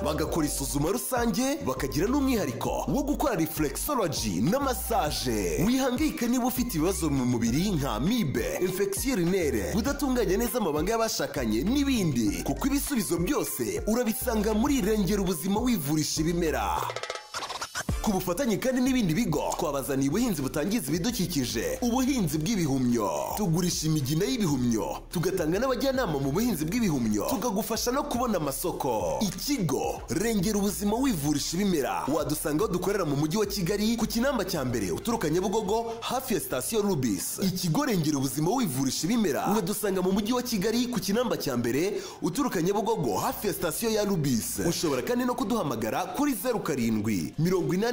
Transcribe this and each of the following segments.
bagakora isuzuma rusange bakagira n'umwihariko wo gukora reflexology na massage. Wihangayika niba ufite ibibazo mu mubiri nka amibe, infection urinaire, kudatunganya neza amabanga y'abashakanye n'ibindi, kuko ibisubizo byose urabisanga muri Rengera Ubuzima wivurisha ibimera. Ku bufatanye kandi n'ibindi bigo twabazaniye ubuhinzi butangiza ibidukikije, ubuhinzi bw'ibihumyo. Tugurisha imigina y'ibihumyo, tugatanga n'abajyanama mu buhinzi bw'ibihumyo, tukagufasha no kubona amasoko. Ikigo Rengera Ubuzima wivurisha ibimera wadusanga aho dukorera mu mujyi wa Kigali ku Kinamba cya mbere uturuka Nyabugogo hafi ya station Rubis. Ikigo Rengera Ubuzima wivurisha ibimera wadusanga mu mujyi wa Kigali ku Kinamba cya mbere uturuka Nyabugogo hafi ya station ya Rubis. Ushobora kandi no kuduhamagara kuri 07 8 66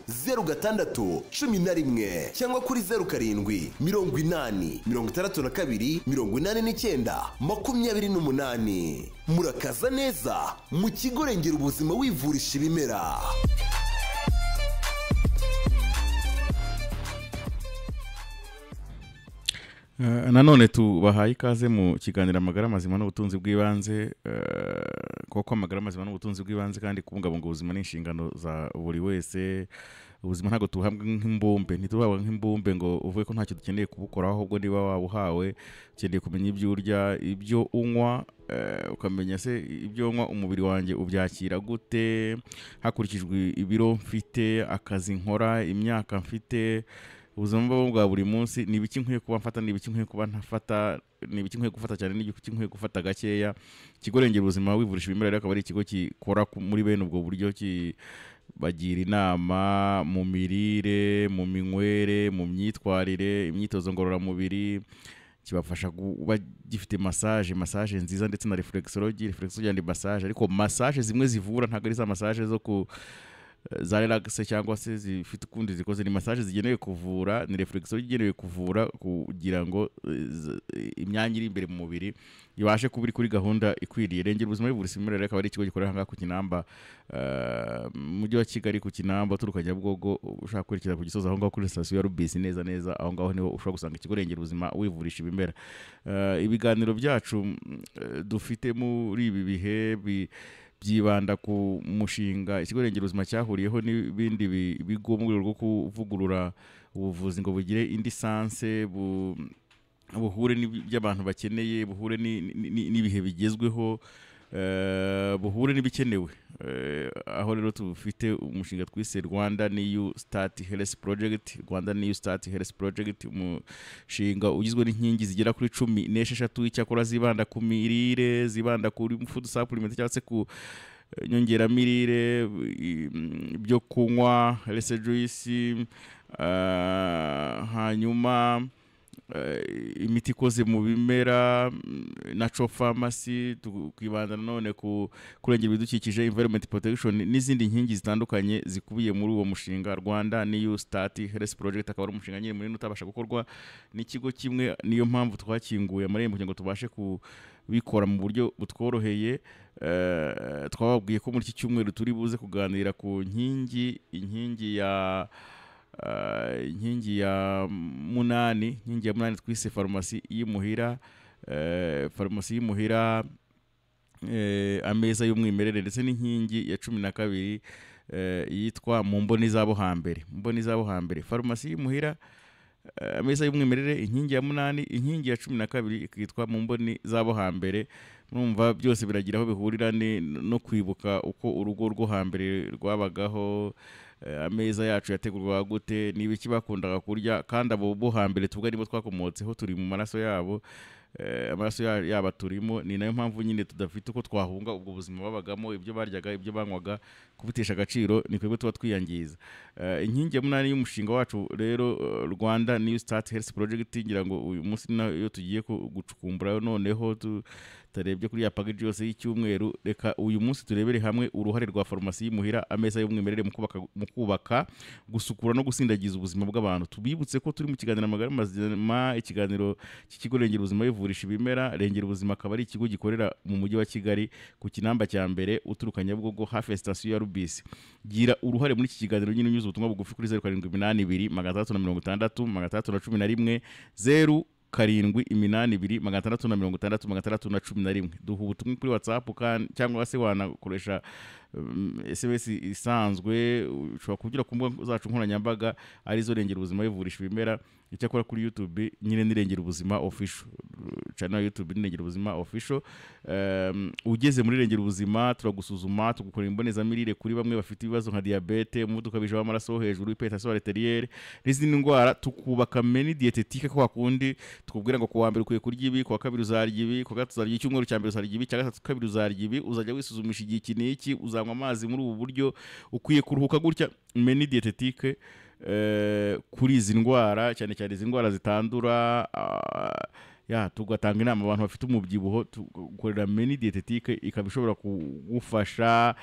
06 cyangwa kuri 07 80 62 89 28. Murakaza neza mu kigo Rengera Ubuzima wivurisha ibimera. Nanone tubahaye ikaze mu kiganiro amagara mazima n'ubutunzi bw'ibanze, kuko amagara mazima n'ubutunzi bw'ibanze kandi kubungabunga ubuzima n'inshingano za buri wese. Ubuzima ntago tuhabwa nk'imbumbe, ntitubabwa nk'imbumbe ngo uvuye ko ntacyo dukeneye kubukoraho, ahubwo niba wabuhawe ukeneye kumenya ibyo urya, ibyo unywa, ukamenya se ibyo unywa umubiri wanjye ubyakira gute hakurikijwe ibiro mfite, akazi nkora, imyaka mfite, ubuzima bwa buri munsi, ni ibiki nkwiye kuba mfata, ni ibiki nkwiye kuba ntafata, ni ibiki nkwiye gufata cyane, ni ibiki nkwiye gufata gakeya. Ikigo Rengera Ubuzima wivurisha ibimera rero akaba ari ikigo gikora muri bene ubwo buryo, bagira inama mu mirire, mu minywere, mu myitwarire, imyitozo ngororamubiri, kibafasha kuba gifite massage nziza ndetse na reflexology and massage. Ariko massage zimwe zivura ntabwo ari za massage zo ku za relax cyangwa se zifite ukundi zikoze, ni massage zigenewe kuvura, ni reflexology igenewe kuvura kugira ngo imyanya iri imbere mu mubiri ibashe kuba iri kuri gahunda ikwiriye. Rengera Ubuzima wivurisha ibimera rero akaba ari ikigo gikorera hanga ku Kinamba, mujyi wa Kigali ku Kinamba turuka Nyabugogo. Ushaka kwerekeza ku Gisozi aho ngaho kuri station ya Rubis neza aho ngaho niho ushobora gusanga ikigo Rengera Ubuzima wivurisha ibimera. Ibiganiro byacu dufite muri ibi bihe byibanda ku mushinga ikigo Rengera Ubuzima cyahuriyeho n'ibindi bigo mu rwego rwo kuvugurura ubuvuzi ngo bugire indi sanse, buhure n'ibyo bakeneye, buhure n'ibihe bigezweho, buhure n'ibikenewe. Aho rero tufite umushinga twise Rwanda New Start Health Project, Rwanda New Start Health Project, umushinga ugizwe n'inkingi zigera kuri 16 icyakora zibanda ku mirire, zibanda kuri food supplement cyangwa se ku nyongeramirire, byo kunywa, health juice, hanyuma imiti ikoze mu bimera, natural pharmacy, tukibanda none ku kurengera ibidukikije, environment protection n'izindi nkingi zitandukanye zikubiye muri uwo mushinga Rwanda New Start Health Project. Akaba ari umushinga nyine muri utabasha gukorwa n'ikigo kimwe, niyo mpamvu twakinguye amarembo kugira ngo tubashe kubikora mu buryo butworoheye. Twababwiye ko muri iki cyumweru turi buze kuganira ku inkingi ya munani twise farumasi y'iMuhira, farumasi y'iMuhira, ameza y'umwimerere, ndetse n'inkingi ya 12 yitwa mu mboni zabo hambere. Farumasi y'iMuhira, ameza y'umwimerere, inkingi ya munani, inkingi ya 12 ikitwa mu mboni zabo hambere. Numva byose biragira aho bihurira no kwibuka uko urugo rwo hambere rwabagaho, ameza yacu yategurwa gute, n'ibiki bakundaga kurya, kandi abo bo hambere tuvuga nibo twakomotseho, turi mu maraso yabo, amaraso yaba turimo. Ni nayo mpamvu nyine tudafite uko twahunga ubwo buzima babagamo, ibyo baryaga, ibyo banywaga, kubitesha agaciro ni twebwe tuba twiyangiza. Inkingi ya munani y'umushinga wacu rero Rwanda New Start Health Project, ngira ngo uyu munsi nayo tugiye gucukumbura noneho tarebye kuri ya package yose y'icyumweru. Reka uyu munsi turebere hamwe uruhare rwa farumasi y'iMuhira, ameza y'umwimerere mu kubaka, gusukura no gusindagiza ubuzima bw'abantu. Tubibutse ko turi mu kiganiro amagara mazima, ikiganiro cy'ikigo Rengera Ubuzima wivurisha ibimera. Rengera Ubuzima akaba ari ikigo gikorera mu mujyi wa Kigali ku Kinamba cya mbere uturuka Nyabugogo hafi ya station ya Rubis. Gira uruhare muri iki kiganiro nyine unyuze ubutumwa bugufi kuri 0782 360 311 07 882 660 duha ubutumwa kuri WhatsApp cyangwa se wanakoresha SMS isanzwe ushobora kugira ku mbuga zacu nkoranyambaga arizo Rengera Ubuzima bivurisha ibimera icyakora kuri YouTube nyine ni Rengera Ubuzima official channel ya YouTube ni Rengera Ubuzima official. Ugeze muri Rengera Ubuzima turagusuzuma tugukora imbonezamirire kuri bamwe bafite ibibazo nka diabete, umuvuduko ukabije w'amaraso hejuru, hypertension arterielle n'izindi ndwara, tukubaka menu dietetique kwa kundi tukubwira ngo kuwa mbere ukwiye kurya ibi, kuwa kabiri uzarya ibi, kuwa gatatu uzarya icyumweru cya mbere uzarya ibi, cya gatatu kabiri uzarya ibi, uzajya wisuzumisha igihe iki n'iki, uzanywa amazi muri ubu buryo, ukwiye kuruhuka gutya. Menu dietetique kuri izi ndwara cyane cyane izi ndwara zitandura, tugatanga inama abantu bafite umubyibuho, tukorera menu dietetique ikabishobora kugufasha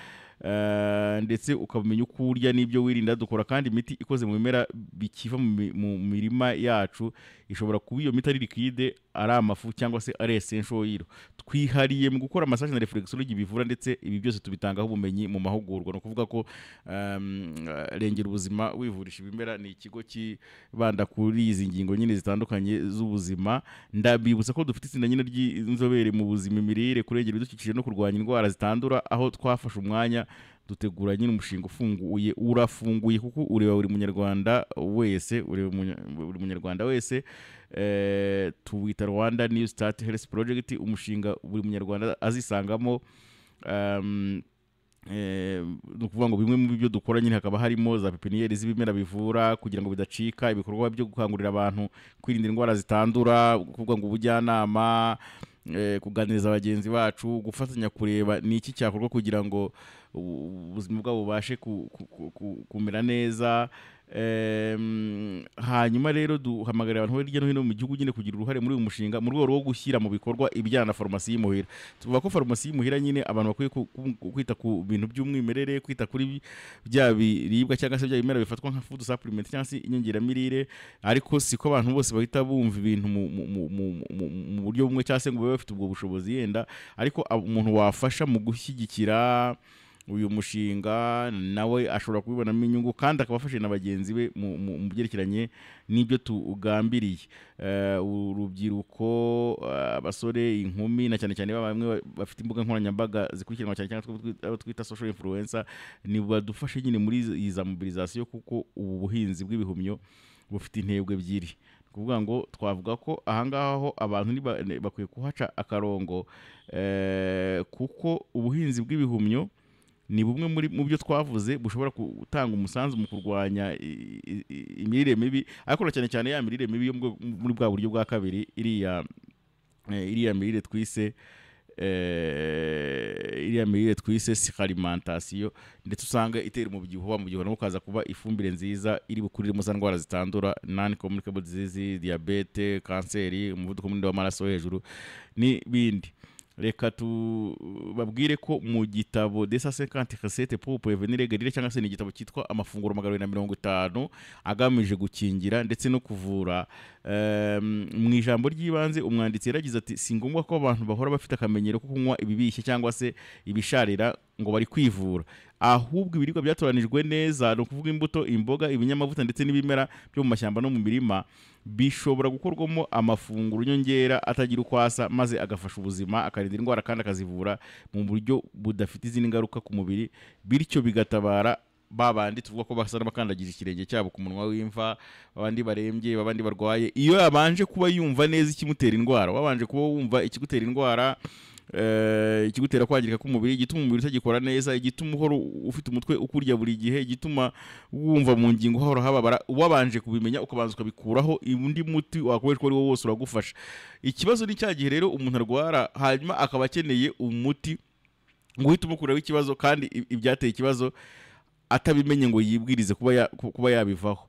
ndetse ukamenya uko urya n'ibyo wirinda. Dukora kandi imiti ikoze mu bimera bikiva mu mirima yacu, ishobora kuba iyo miti ari liquide, ari amafu cyangwa se ari essential oil. Twihariye mu gukora massage na reflexology bivura, ndetse ibi byose tubitangaho ubumenyi mu mahugurwa. No kuvuga ko Rengera Ubuzima wivurisha ibimera ni ikigo kibanda kuri izi ngingo nyine zitandukanye z'ubuzima. Ndabibutsa ko dufite itsinda nyine ry'inzobere mu buzima, imirire, kurengera ibidukikije no kurwanya indwara zitandura, aho twafashe umwanya dutegura nyine umushinga urafunguye kuko ureba buri munyarwanda wese, tuwita Rwanda New Start Health Project. Umushinga buri munyarwanda azisangamo, no kuvuga ngo bimwe mu byo dukora nyine hakaba harimo za pepiniyeri z'ibimera bivura kugira ngo bidacika, ibikorwa byo gukangurira abantu kwirinda indwara zitandura, kuvuga ngo ubujyanama, kuganiriza abagenzi bacu, gufatanya kureba ni iki cyakorwa kugira ngo ubuzima bwabo bubashe kumera neza. Hanyuma rero duhamagarira abantu hirya no hino mu gihugu nyine kugira uruhare muri uyu mushinga mu rwego rwo gushyira mu bikorwa ibijyana farumasi y'imuhira. Tuvuga ko farumasi y'imuhira nyine abantu bakwiye kwita ku bintu by'umwimerere, kwita kuri bya biribwa cyangwa se bya bimera bifatwa nka food supplement cyangwa se inyongeramirire, ariko siko abantu bose bahita bumva ibintu mu buryo bumwe cyangwa se ngo babe bafite ubwo bushobozi yenda. Ariko umuntu wafasha mu gushyigikira uyu mushinga nawe ashobora kubibonamo inyungu kandi akabafasha na bagenzi be mu byerekeranye n'ibyo tugambiriye. Urubyiruko, abasore, inkumi na cyane cyane bamwe bafite imbuga nkoranyambaga zikurikiranwa cyane cyane abo twita social influencer, ni badufashe nyine muri iza mobilisation, kuko ubu buhinzi bw'ibihumyo bufite intego ebyiri. Kuvuga ngo twavuga ko ahangaho abantu bakwiye kuhaca akarongo, kuko ubuhinzi bw'ibihumyo ni bumwe mu byo twavuze bushobora gutanga umusanzu mu kurwanya imirire mibi, ariko cyane cyane ya mirire mibi yo muri bwa buryo bwa kabiri, iriya mirire twise alimentation, ndetse usanga itera umubyibuho no kaza kuba ifumbire nziza iri bukuriremo za ndwara zitandura, non communicable disease, diabete, kanseri, umuvuduko munini w'amaraso hejuru n'ibindi. Reka tubabwire ko mu gitabo des 50 recettes pour prévenir les guérir, cyangwa se ni igitabo cyitwa amafunguro 250 agamije gukingira ndetse no kuvura. Mu ijambo ry'ibanze umwanditsi yaragize ati si ngombwa ko abantu bahora bafite akamenyero ko kunywa ibibishye cyangwa se ibisharira ngo bari kwivura, ahubwo ibiribwa byatoranijwe neza, no kuvuga imbuto, imboga, ibinyamavuta ndetse n'ibimera byo mu mashyamba no mu mirima bishobora gukorwamo amafunguro nyongera atagira ukwasa, maze agafasha ubuzima, akarinda indwara kandi akazivura mu buryo budafite izindi ngaruka ku mubiri, bityo bigatabara babandi tuvuga ko basa n'abakandagije ikirenge cyabo ku munwa w'imva, abandi barembye, abandi barwaye. Iyo yabanje kuba yumva neza ikimutera indwara, wabanje kuba wumva ikigutera indwara, ikigutera kwangirika k'umubiri, igituma umubiri utagikora neza, igituma uhora ufite umutwe ukurya buri gihe, igituma wumva mu ngingo hahora hababara, wabanje kubimenya ukabanza ukabikuraho, undi muti wakoreshwa ari wo wose uragufasha. Ikibazo ni cya gihe rero umuntu arwara hanyuma akaba akeneye umuti ngo uhite umukuraho ikibazo kandi ibyateye ikibazo atabimenye ngo yibwirize kuba yabivaho.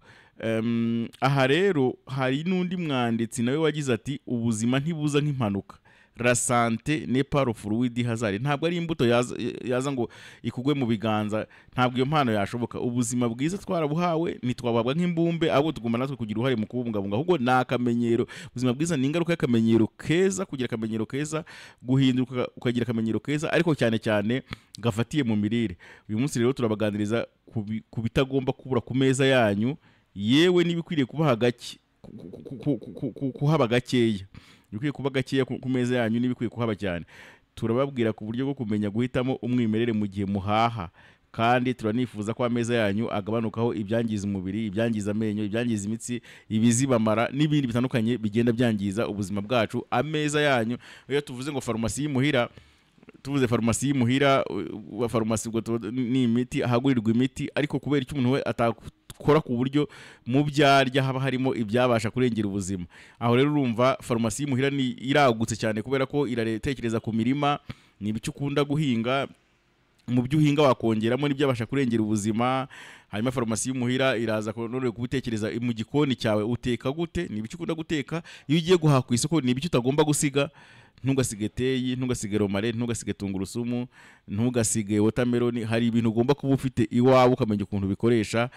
Aha rero hari n'undi mwanditsi nawe wagize ati ubuzima ntibuza nk'impanuka, la santé n'est pas le fruit du hasard. Ntabwo ari imbuto yaza ngo ikugwe mu biganza, ntabwo iyo mpano yashoboka. Ubuzima bwiza twarabuhawe, ntitwababwa nk'imbumbe, ahubwo tugomba natwe kugira uruhare mu kubungabunga, ahubwo ni akamenyero. Ubuzima bwiza ni ingaruka y'akamenyero keza, kugira akamenyero keza, guhinduka ukagira akamenyero keza, ariko cyane cyane gafatiye mu mirire. Uyu munsi rero turabaganiriza ku bitagomba kubura ku meza yanyu, yewe n'ibikwiriye kubaha gake kuhaba gakeya, bikwiye kuba gakeya ku meza yanyu, n'ibikwiye kuhaba cyane. Turababwira ku buryo bwo kumenya guhitamo umwimerere mu gihe muhaha, kandi turanifuza ko ameza yanyu agabanukaho ibyangiza umubiri, ibyangiza amenyo, ibyangiza imitsi, ibizibamara n'ibindi bitandukanye bigenda byangiza ubuzima bwacu. Ameza yanyu, iyo tuvuze ngo farumasi y'imuhira, tuvuze farumasi y'imuhira, wa farumasi ubwo ni imiti, ahagurirwa imiti, ariko kubera icyo umuntu we atakora ku buryo mu byarya haba harimo ibyabasha kurengera ubuzima. Aho rero urumva farumasi y'imuhira ni iragutse cyane, kubera ko iratekereza ku mirima, ni ibice ukunda guhinga, mu byo uhinga wakongeramo n'ibyabasha kurengera ubuzima. Hanyuma farumasi y'umuhira iraza none kubitekereza mu gikoni cyawe uteka gute, ni ibice ukunda guteka. Iyo ugiye guhaha ku isoko, ni ibice utagomba gusiga. Ntugasige teyi, ntugasige romare, ntugasige tungurusumu, ntugasige watermelon. Hari ibintu ugomba kuba ufite iwawe ukamenya ukuntu bikoresha.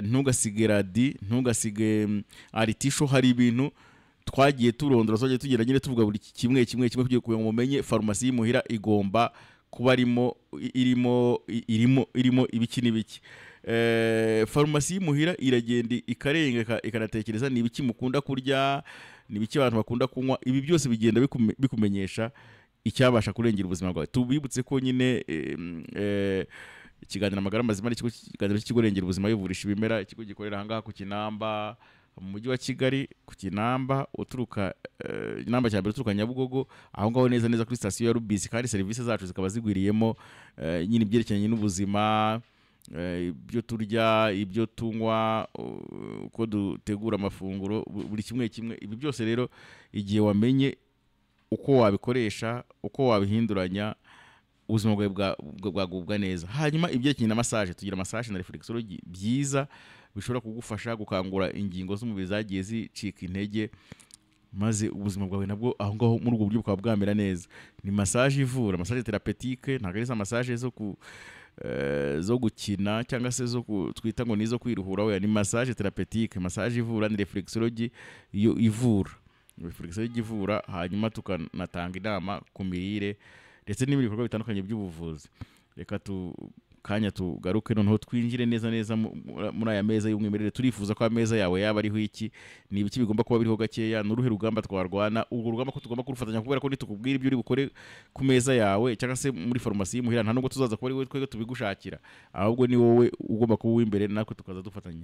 Ntugasige radi, ntugasige aritisho. Hari ibintu twagiye turondora, twagiye tugenda nyine tuvuga buri kimwe kugira ngo mumenye farumasi y'imuhira igomba kuba irimo ibiki n'ibiki. Farumasi y'imuhira iragenda ikarenga ikanatekereza ni ibiki mukunda kurya, ni ibiki abantu bakunda kunywa. Ibi byose bigenda bikumenyesha icyabasha kurengera ubuzima bwawe. Tubibutse ko nyine ikiganiro amagara mazima ari ikiganiro cy'ikigorengera ubuzima yivurisha ibimera, ikigo gikorera ahangaha ku Kinamba mu mujyi wa Kigali, ku Kinamba uturuka Kinamba cya mbere uturuka Nyabugogo, aho ngaho neza kuri station ya Rubisi. Kandi serivisi zacu zikaba zigwiriyemo nyine ibyerekeranye n'ubuzima, ibyo turya, ibyo tunywa, uko dutegura amafunguro, buri kimwe. Ibi byose rero igihe wamenye uko wabikoresha, uko wabihinduranya, ubuzima bwawe bwagubwa neza. Hanyuma ibyerekeranye na massage, tugira massage na reflexology byiza bishobora kugufasha gukangura ingingo z'umubiri zagiye zicika intege, maze ubuzima bwawe nabwo aho ngaho muri ubwo buryo bukaba bwamera neza. Ni massage ivura, massage thérapeutique, ntabwo ari za massage zo gukina cyangwa se twita ngo nizo kwiruhura. Oya, ni massage thérapeutique, massage ivura. Ni reflexology iyo ivura, reflexology ivura. Hanyuma tukanatanga inama ku mirire ndetse n'ibindi bikorwa bitandukanye by'ubuvuzi. Reka kanya tugaruke noneho twinjire neza muri aya meza y'umwimerere. Turifuza ko ameza yawe yaba ariho iki, ni ibiki bigomba kuba biriho gakeya, n'uruhe rugamba twarwana. Urwo rugamba ko tugomba kurufatanya, kubera ko nitukubwira ibyo uri bukore ku meza yawe cyangwa se muri farumasi y'imuhira, nta nubwo tuzaza kuba ari wowe twebwe tubigushakira, ahubwo ni wowe ugomba kuba uw'imbere, natwe tukaza dufatanya.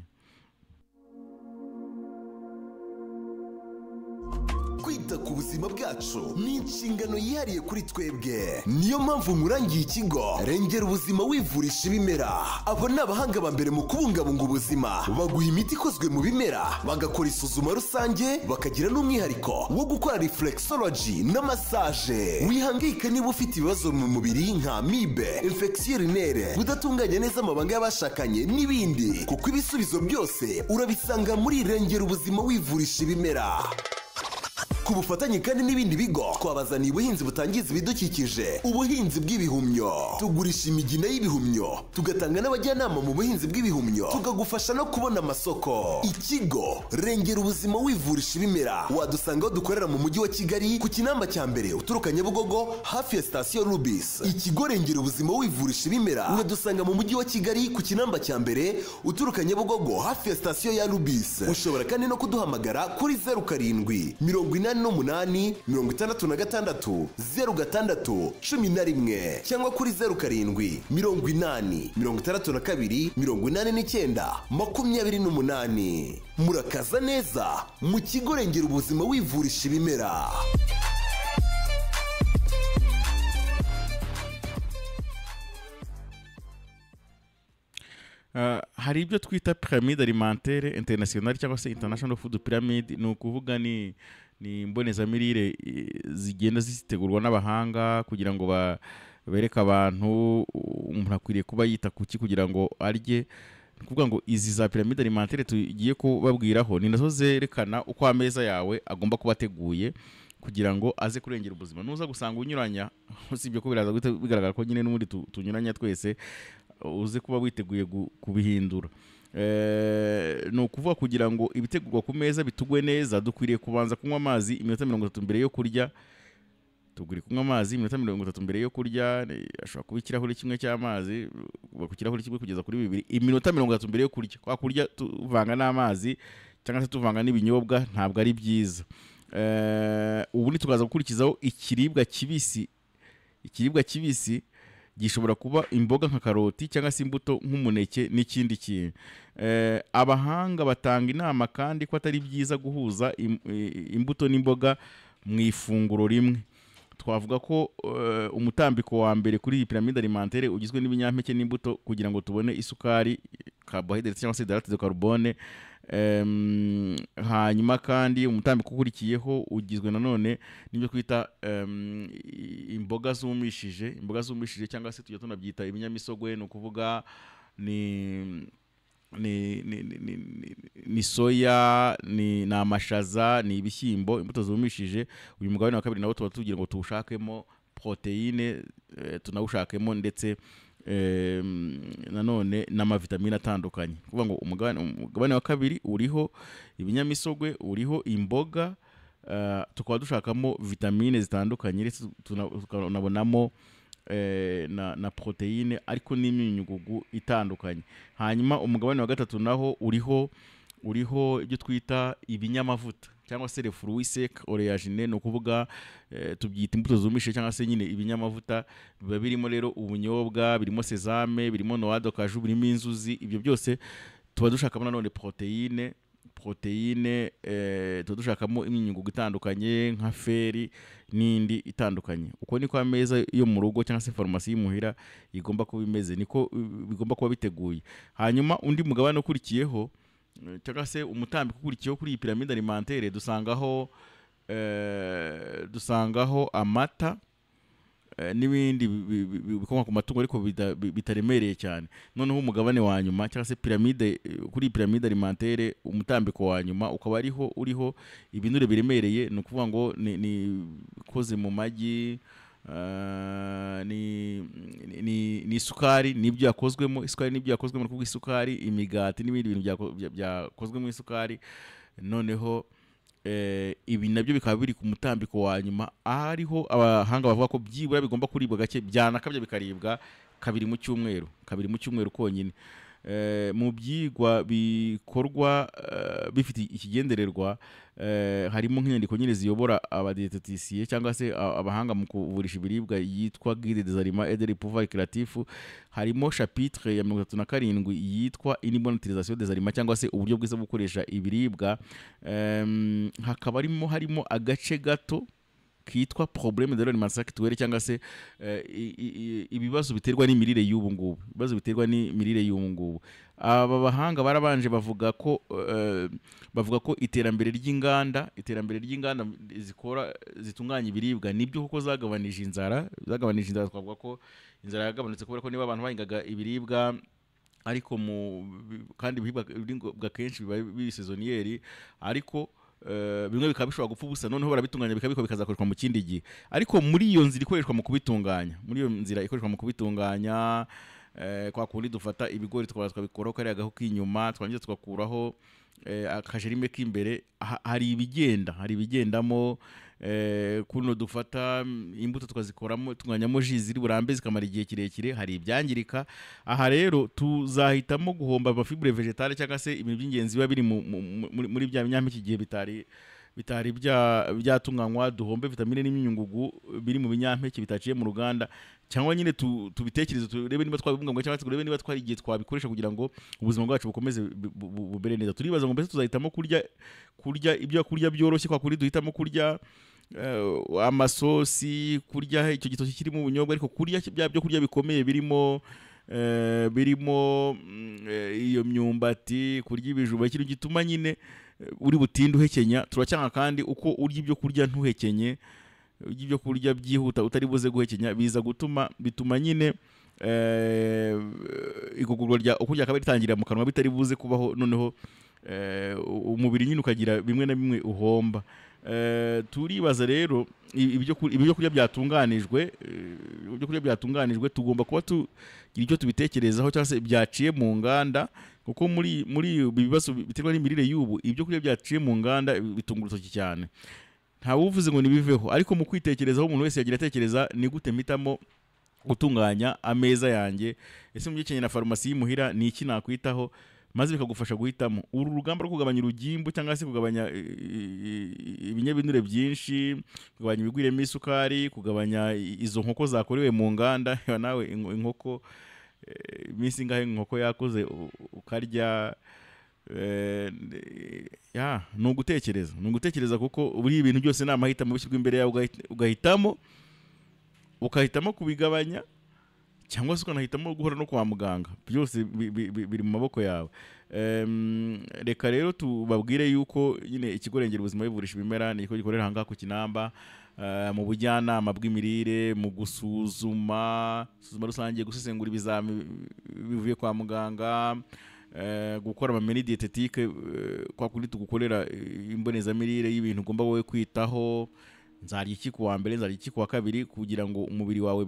Kwita ku buzima bwacu ni inshingano yihariye kuri twebwe. Niyo mpamvu nkurangiye ikigo Rengera Ubuzima wivurisha ibimera. Abo ni abahanga ba mbere mu kubungabunga ubuzima. Baguha imiti ikozwe mu bimera, bagakora isuzuma rusange, bakagira n'umwihariko wo gukora reflexology na massage. Wihangayika niba ufite ibibazo mu mubiri nka amibe, infection urinaire, kudatunganya neza amabanga y'abashakanye n'ibindi, kuko ibisubizo byose urabisanga muri Rengera Ubuzima wivurisha ibimera. Ku bufatanye kandi n'ibindi bigo, twabazaniye ubuhinzi butangiza ibidukikije, ubuhinzi bw'ibihumyo. Tugurisha imigina y'ibihumyo, tugatanga n'abajyanama mu buhinzi bw'ibihumyo, tukagufasha no kubona amasoko. Ikigo Rengera Ubuzima wivurisha ibimera wadusanga aho dukorera mu mujyi wa Kigali, ku Kinamba cya mbere uturuka Nyabugogo hafi ya station Rubis. Ikigo Rengera Ubuzima wivurisha ibimera wadusanga mu mujyi wa Kigali, ku Kinamba cya mbere uturuka Nyabugogo hafi ya station ya Rubis. Ushobora kandi no kuduhamagara kuri 07 88 66 06 cyangwa kuri 07 80 62 89 28. Murakaza neza mu kigo Rengera Ubuzima wivurisha ibimera. Hari ibyo twita pyramide alimentaire internationale cyangwa se international food pyramid. Ni ukuvuga ni imbonezamirire zigenda zitegurwa n'abahanga kugira ngo bereke abantu umuntu akwiriye kuba yita kuki kugira ngo arye. Ni ukuvuga ngo izi za pyramide alimentaire tugiye kubabwiraho ni nazo zerekana uko ameza yawe agomba kuba ateguye kugira ngo aze kurengera ubuzima. Nuza gusanga unyuranya, usibye ko biraza bigaragara ko nyine n'ubundi tunyuranya twese, uze kuba witeguye kubihindura. Ni ukuvuga kugira ngo ibitegurwa ku meza bitugwe neza, dukwiriye kubanza kunywa amazi iminota 30 mbere yo kurya. Tuguri kunywa amazi iminota 30 mbere yo kurya. Ashobora kuba ikirahuri kimwe cy'amazi, ku kirahuri kimwe kugeza kuri 2, iminota 30 mbere yo kurya. Kwa kurya tuvanga n'amazi cyangwa se tuvanga n'ibinyobwa ntabwo ari byiza. Ubundi tukaza gukurikizaho ikiribwa kibisi gishobora kuba imboga nka karoti cyangwa se imbuto nk'umuneke n'ikindi kintu. Abahanga batanga inama kandi ko atari byiza guhuza imbuto n'imboga mu ifunguro rimwe. Twavuga ko umutambiko wa mbere kuri iyi piramide alimentaire ugizwe n'ibinyampeke n'imbuto kugira ngo tubone isukari, carbohydrates cyangwa se hydrates de carbone. Hanyuma kandi umutambiko ukurikiyeho ugizwe nanone n'ibyo twita imboga zumishije cyangwa se tujya tunabyita ibinyamisogwe, no kuvuga ni soya, ni amashaza, ni ibishyimbo, imbuto zumishije. Uyu mugabane wa kabiri nawo tuba tugira ngo tuwushakemo proteine, tunawushakemo ndetse nanone n'amavitamine atandukanye. Kuvuga ngo umugabane wa kabiri uriho ibinyamisogwe, uriho imboga, tukaba dushakamo vitamine zitandukanye, tunabonamo na proteine ariko n'imyunyugugu itandukanye. Hanyuma umugabane wa gatatu naho uriho ibyo twita ibinyamavuta cyangwa se les fruits secs oléagineux, no kuvuga tubyita imbuto zumishije cyangwa se nyine ibinyamavuta. Biba birimo rero ubunyobwa, birimo sesame, birimo noix de cajou, birimo inzuzi. Ibyo byose tuba dushakamo nanone proteine, tuba dushakamo imyunyugugu itandukanye nka feri n'indi itandukanye. Uko niko ameza yo mu rugo cyangwa se farumasi y'imuhira igomba kuba imeze, niko bigomba kuba biteguye. Hanyuma undi mugabane ukurikiyeho cyangwa se umutambiko ukurikiyeho kuri iyi piramide alimentaire dusangaho amata n'ibindi bikomoka ku matungo ariko bitaremereye cyane. Noneho umugabane wa nyuma cyangwa se kuri iyi piramide alimentaire umutambiko wa nyuma ukaba uriho ibinure biremereye, no kuvuga ngo ni koze mu magi, ni isukari n'ibyo yakozwemo, kuko isukari, imigati n'ibindi bintu byakozwe mu isukari. Noneho ibi nabyo bikaba biri ku mutambiko wa nyuma, ariho abahanga bavuga ko byibura bigomba kuribwa gake, byanakabya bikaribwa kabiri mu cyumweru konyine. Mu byigwa bikorwa bifite ikigendererwa, harimo nk'inyandiko nyine ziyobora abadieteticie cyangwa se abahanga mu kuvurisha ibiribwa yitwa Guide des aliments et des pouvoirs créatifs. Harimo chapitre ya 37 yitwa Une bonne utilisation des aliments cyangwa se uburyo bwiza bwo gukoresha ibiribwa. Hakaba harimo agace gato kitwa problème de l'alimentation actuelle cyangwa se ibibazo biterwa n'imirire y'ubu ngubu. Aba bahanga barabanje bavuga ko iterambere ry'inganda zitunganya ibiribwa nibyo kuko zagabanije inzara. Twavuga ko inzara yagabanutse kubera ko niba abantu bahingaga ibiribwa ariko kandi ibiribwa kenshi biba biri saisonnière, ariko bimwe bikaba bishobora gupfa ubusa, noneho barabitunganya bikazakoreshwa mu kindi gihe. Ariko muri iyo nzira ikoreshwa mu kubitunganya, kwa kundi dufata ibigori twabikuraho kariya gahu k'inyuma, twangiza tugakuraho akajerime k'imbere, hari ibigendamo. Kuno dufata imbuto tukazikoramo, tunganyamo ji ziri burambe zikamara igihe kirekire, hari ibyangirika. Aha rero tuzahitamo guhomba amafibre vegetale cyangwa se ibintu by'ingenzi biba biri muri bya binyampeke igihe bitari byatunganywa, duhombe vitamine n'imyunyungugu biri mu binyampeke bitaciye mu ruganda, cyangwa nyine tubitekereze, turebe niba twabibungabunga cyangwa turebe niba twari igihe twabikoresha kugira ngo ubuzima bwacu bukomeze bubere neza. Turibaza ngo mbese tuzahitamo kurya ibyo kurya byoroshye, kwa kuri duhitamo kurya amasosi, kurya icyo gitoki kirimo ubunyobwa, ariko kurya byo kurya bikomeye birimo iyo myumbati, kurya ibijumba, ikintu gituma nyine uri butinde uhekenya. Turacyanga kandi uko urya ibyo kurya ntuhekenye, ibyo kurya byihuta utari buze guhekenya, bituma nyine igogorwa rya ukurya akaba ritangira mu kanwa bitari buze kubaho, noneho umubiri nyine ukagira bimwe na bimwe uhomba. Turibaza rero ibyo kurya byatunganijwe tugomba kuba tugira icyo tubitekerezaho, cyangwa se byaciye mu nganda, kuko muri ibibazo biterwa n'imirire y'ubu, ibyo kurya byaciye mu nganda bitunga urutoki cyane. Nta wuvuze ngo nibiveho, ariko mu kwitekerezaho umuntu wese yagira atekereza ni gute mpitamo gutunganya ameza yanjye. Ese mu gihe na farumasi y'imuhira ni iki nakwitaho maze bikagufasha guhitamo uru rugamba rwo kugabanya urugimbu cyangwa se kugabanya ibinyabinure byinshi, kugabanya ibigwiremo isukari, kugabanya izo nkoko zakorewe mu nganda. Nawe inkoko iminsi ingahe inkoko yakoze ukarya, ni ugutekereza kuko buri ibintu byose ni amahitamo bishyirwa imbere yawe, ukahitamo kubigabanya cyangwa se ukanahitamo guhora no kwa muganga. Byose biri mu maboko yawe. Reka rero tubabwire yuko nyine ikigo rengera ubuzima bivurisha ibimera ni ikigo gikorera ahangaha ku Kinamba, mu bujyanama bw'imirire, mu gusuzuma rusange, gusesengura ibizami bivuye kwa muganga, gukora amameni dietetique, kwa kundi tugukorera imbonezamirire y'ibintu ugomba wowe kwitaho. Nzarya iki kuwa mbere, nzarya iki kuwa kabiri, kugira ngo umubiri wawe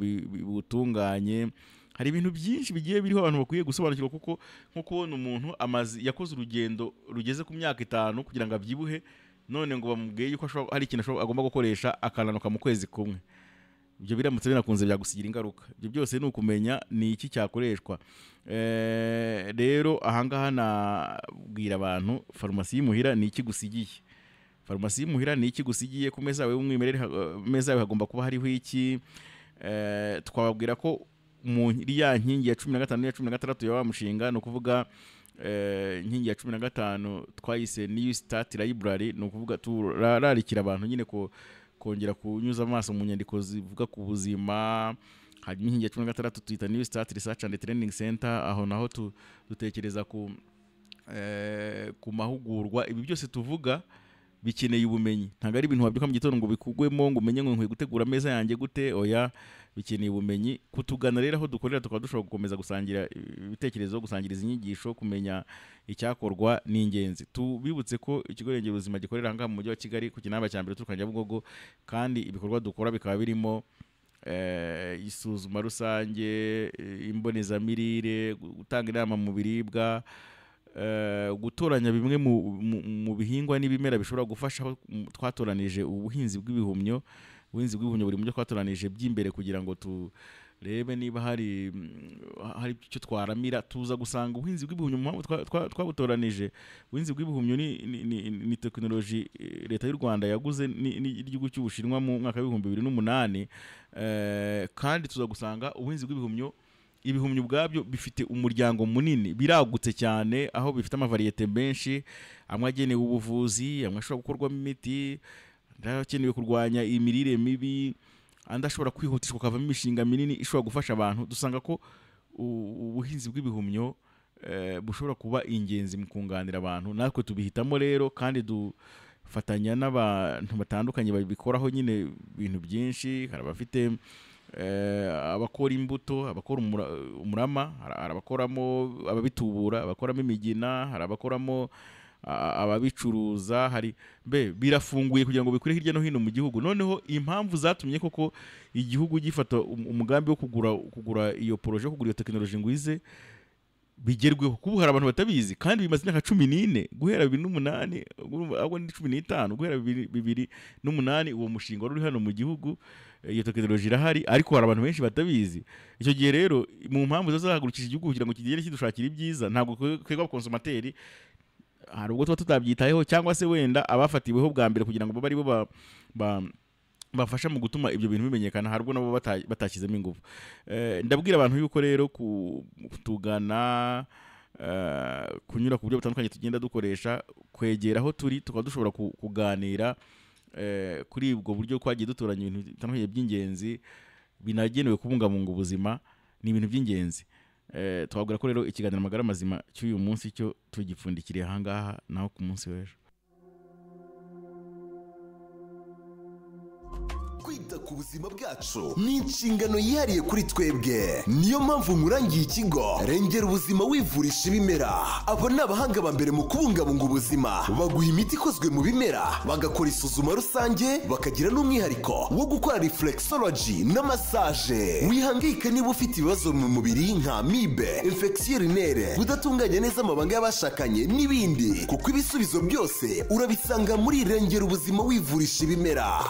butunganye. Hari ibintu byinshi bigiye biriho abantu bakwiye gusobanukirwa, kuko nko kubona umuntu yakoze urugendo rugeze ku myaka 5 kugira ngo abyibuhe, none ngo bamubwiye yuko hari ikintu agomba gukoresha akananuka mu kwezi kumwe. Ibyo biramutse binakunze byagusigira ingaruka. Ibyo byose ni ukumenya ni iki cyakoreshwa. Rero ahangaha nabwira abantu farumasi y'imuhira ni iki gusigiye. Farumasi y'imuhira ni iki gusigiye ku meza yawe y'umwimerere. Meza yawe hagomba kuba hariho iki. Twababwira ko mu ya nkingi ya 15 n'iya 16 ya wa mushinga, no kuvuga nkingi ya 15 twayise New Start Library, no kuvuga turararikira abantu nyine ko kongera kunyuza amaso mu nyandiko zivuga ku buzima. Hanyuma inkingi ya 16 tuyita New Start Research and Training Center, aho naho dutekereza ku mahugurwa. Ibi byose tuvuga bikeneye ubumenyi, ntago ari ibintu wabyuka mu gitondo ngo bikugwemo ngo umenye ngo nkwiye gutegura ameza yanjye gute. Oya, bikeneye ubumenyi. Kutugana rero aho dukorera tukaba dushobora gukomeza gusangira ibitekerezo, gusangiriza inyigisho, kumenya icyakorwa ni ingenzi. Tubibutse ko ikigo rengera ubuzima gikorera ahangaha mu mujyi wa Kigali ku Kinamba cya mbere tukajya Bugogo, kandi ibikorwa dukora bikaba birimo isuzuma rusange, imbonezamirire, gutanga inama mu biribwa, gutoranya bimwe mu bihingwa n'ibimera bishobora gufasha. Aho twatoranije ubuhinzi bw'ibihumyo buri mu byo twatoranije by'imbere, kugira ngo turebe niba hari icyo twaramira. Tuza gusanga ubuhinzi bw'ibihumyo twabutoranije. Ubuhinzi bw'ibihumyo ni tekinoloji leta y'u Rwanda yaguze n'igihugu cy'Ubushinwa mu mwaka wa 2008, kandi tuza gusanga ubuhinzi bw'ibihumyo, ibihumyo ubwabyo bifite umuryango munini, biragutse cyane, aho bifite amavariyete menshi, amwe agenewe ubuvuzi, amwe ashobora gukorwamo imiti, akenewe kurwanya imirire mibi, andi ashobora kwihutishwa akavamo imishinga minini ishobora gufasha abantu. Dusanga ko ubuhinzi bw'ibihumyo bushobora kuba ingenzi mu kunganira abantu. Natwe tubihitamo rero, kandi dufatanya n'abantu batandukanye babikoraho nyine ibintu byinshi. Hari abafite abakora imbuto, abakora umurama, hari abakoramo, ababitubura, abakoramo imigina, hari abakoramo ababicuruza. Hari birafunguye kugira ngo bikure hirya no hino mu gihugu. Noneho impamvu zatumye koko igihugu gifata umugambi wo kugura iyo projet, kugura iyo tekinoloji ngo ize bigerweho, kuko hari abantu batabizi, kandi bimaze imyaka 14 guhera 2008, ahubwo ni 15 guhera 2008 uwo mushinga wari uri hano mu gihugu. Iyo tekinoloji irahari, ariko hari abantu benshi batabizi. Icyo gihe rero mu mpamvu zazahagurukije igihugu kugira ngo kigere kidushakira ibyiza, ntabwo kwega abakonsomateri, hari ubwo tuba tutabyitayeho, cyangwa se wenda abafatiweho bwa mbere kugira ngo babe ari bo bafasha mu gutuma ibyo bintu bimenyekana, hari ubwo nabo batashyizemo ingufu. Ndabwira abantu yuko rero kutugana, kunyura ku buryo butandukanye tugenda dukoresha, kwegera aho turi tukaba dushobora kuganira kuri ubwo buryo twagiye dutoranya ibintu bitandukanye by'ingenzi binagenewe kubungabunga ubuzima. Ni ibintu by'ingenzi. Twabwira ko rero ikiganiro amagara mazima cy'uyu munsi cyo tugipfundikiriye ahangaha, naho ku munsi w'ejo. Kwita ku buzima bwacu ni inshingano yihariye kuri twebwe. Niyo mpamvu nkurangiye ikigo rengera ubuzima wivurisha ibimera. Abo ni abahanga ba mbere mu kubungabunga ubuzima. Baguha imiti ikozwe mu bimera, bagakora isuzuma rusange, bakagira n'umwihariko wo gukora reflexology na massage. Wihangayika niba ufite ibibazo mu mubiri nka amibe, infection urinaire, kudatunganya neza amabanga y'abashakanye n'ibindi, kuko ibisubizo byose urabisanga muri rengera ubuzima wivurisha ibimera.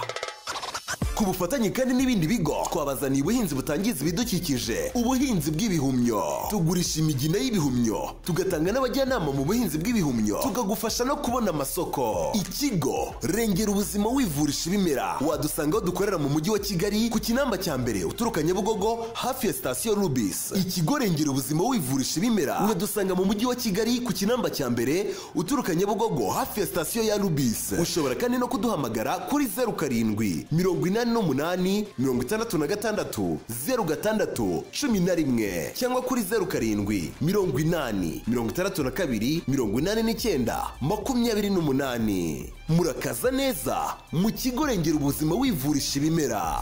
ku bufatanye kandi n'ibindi bigo twabazaniye ubuhinzi butangiza ibidukikije, ubuhinzi bw'ibihumyo. Tugurisha imigina y'ibihumyo, tugatanga n'abajyanama mu buhinzi bw'ibihumyo, tukagufasha no kubona amasoko. Ikigo rengera ubuzima wivurisha ibimera. Wadusanga aho dukorera mu mujyi wa Kigali ku Kinamba cya mbere uturuka Nyabugogo hafi ya station Rubis. Ikigo rengera ubuzima wivurisha ibimera wadusanga mu mujyi wa Kigali ku Kinamba cya mbere uturuka Nyabugogo hafi ya station ya Rubis. Ushobora kandi no kuduhamagara kuri 07 88 66 06 cyangwa kuri 07 80 62 89 28. Murakaza neza mu kigo rengera ubuzima wivurisha ibimera.